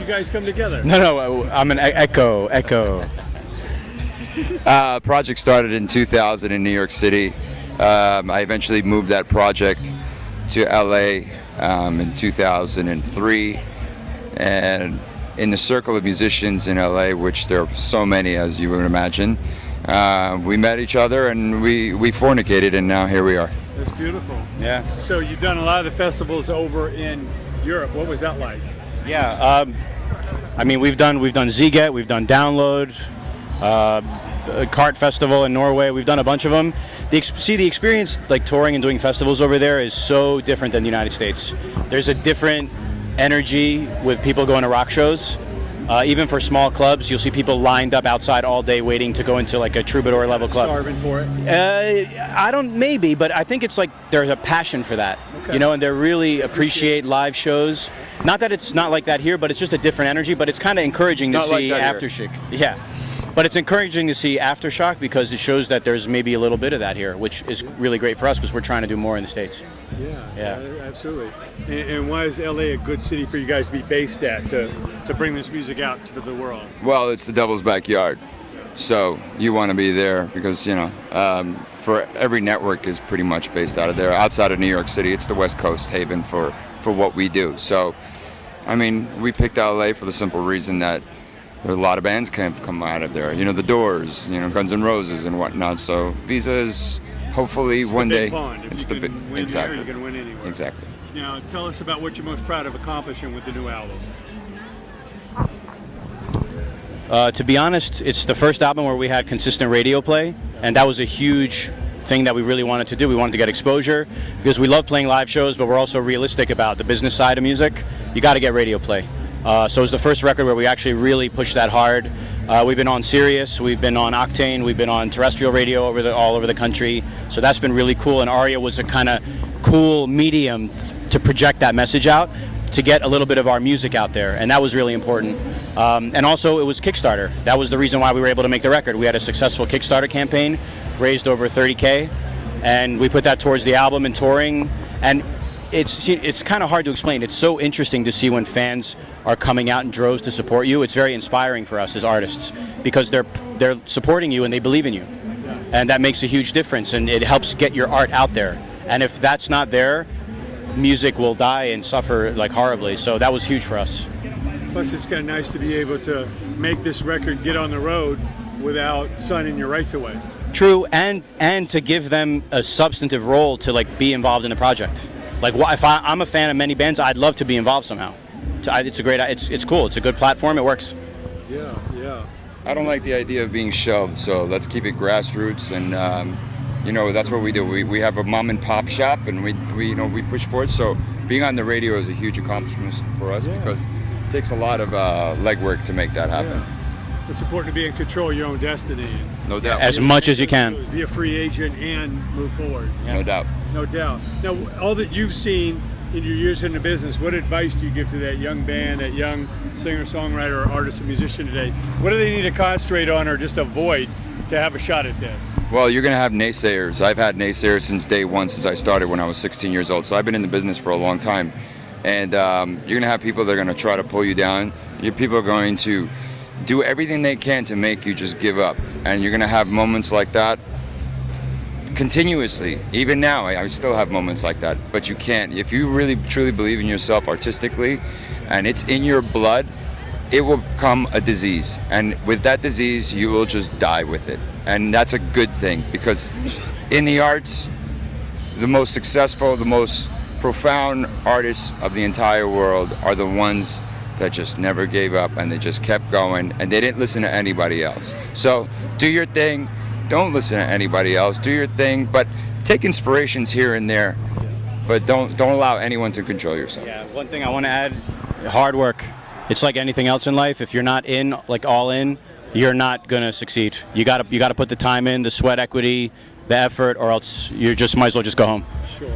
guys come together? No, I'm an echo. Project started in 2000 in New York City. I eventually moved that project to LA in 2003, and in the circle of musicians in LA, which there are so many as you would imagine, we met each other and we fornicated, and now here we are. That's beautiful. Yeah. So you've done a lot of the festivals over in Europe. What was that like? Yeah. I mean, we've done Ziget, we've done Download, Kart Festival in Norway. We've done a bunch of them. The experience like touring and doing festivals over there is so different than the United States. There's a different energy with people going to rock shows. Even for small clubs, you'll see people lined up outside all day waiting to go into like a troubadour level club. Starving for it? Maybe, but I think it's like there's a passion for that, okay. You know, and they really appreciate live shows. Not that it's not like that here, but it's just a different energy, but it's kind of encouraging to see Aftershock. Yeah. But it's encouraging to see Aftershock because it shows that there's maybe a little bit of that here, which is really great for us because we're trying to do more in the States. Yeah, absolutely. And why is LA a good city for you guys to be based at, to bring this music out to the world? Well, it's the devil's backyard, so you want to be there because, you know, for every network is pretty much based out of there. Outside of New York City, it's the West Coast haven for what we do. So, I mean, we picked LA for the simple reason that there are a lot of bands come out of there. You know, The Doors, you know, Guns N' Roses and whatnot. So VIZA is hopefully it's one the big day. Pond. If it's you the can win exactly. there, you can win anywhere. Exactly. Now, tell us about what you're most proud of accomplishing with the new album. To be honest, it's the first album where we had consistent radio play, and that was a huge thing that we really wanted to do. We wanted to get exposure because we love playing live shows, but we're also realistic about the business side of music. You got to get radio play. So it was the first record where we actually really pushed that hard. We've been on Sirius, we've been on Octane, we've been on terrestrial radio all over the country. So that's been really cool, and Aria was a kind of cool medium to project that message out, to get a little bit of our music out there, and that was really important. And also it was Kickstarter. That was the reason why we were able to make the record. We had a successful Kickstarter campaign, raised over $30K, and we put that towards the album and touring. And it's kind of hard to explain. It's so interesting to see when fans are coming out in droves to support you. It's very inspiring for us as artists because they're supporting you and they believe in you, and that makes a huge difference, and it helps get your art out there. And if that's not there, music will die and suffer like horribly. So that was huge for us. Plus, it's kind of nice to be able to make this record get on the road without signing your rights away. True, and to give them a substantive role to like be involved in the project. Like, if I'm a fan of many bands, I'd love to be involved somehow. It's a great, it's cool. It's a good platform. It works. Yeah. I don't like the idea of being shelved, so let's keep it grassroots, and you know, that's what we do. We have a mom and pop shop, and we push forward. So being on the radio is a huge accomplishment for us because it takes a lot of legwork to make that happen. Yeah. It's important to be in control of your own destiny. No doubt. As much as you can. Be a free agent and move forward. Yeah. No doubt. No doubt. Now, all that you've seen in your years in the business, what advice do you give to that young band, that young singer-songwriter, or artist, or musician today? What do they need to concentrate on or just avoid to have a shot at this? Well, you're going to have naysayers. I've had naysayers since day one, since I started when I was 16 years old. So I've been in the business for a long time. And you're going to have people that are going to try to pull you down. People are going to do everything they can to make you just give up. And you're going to have moments like that continuously. Even now, I still have moments like that. But you can't. If you really, truly believe in yourself artistically, and it's in your blood, it will become a disease. And with that disease, you will just die with it. And that's a good thing, because in the arts, the most successful, the most profound artists of the entire world are the ones that just never gave up, and they just kept going, and they didn't listen to anybody else. So do your thing, don't listen to anybody else, do your thing, but take inspirations here and there, but don't allow anyone to control yourself. Yeah, one thing I want to add, hard work. It's like anything else in life. If you're not in, like all in, you're not gonna succeed. You gotta put the time in, the sweat equity, the effort, or else you just might as well just go home. Sure.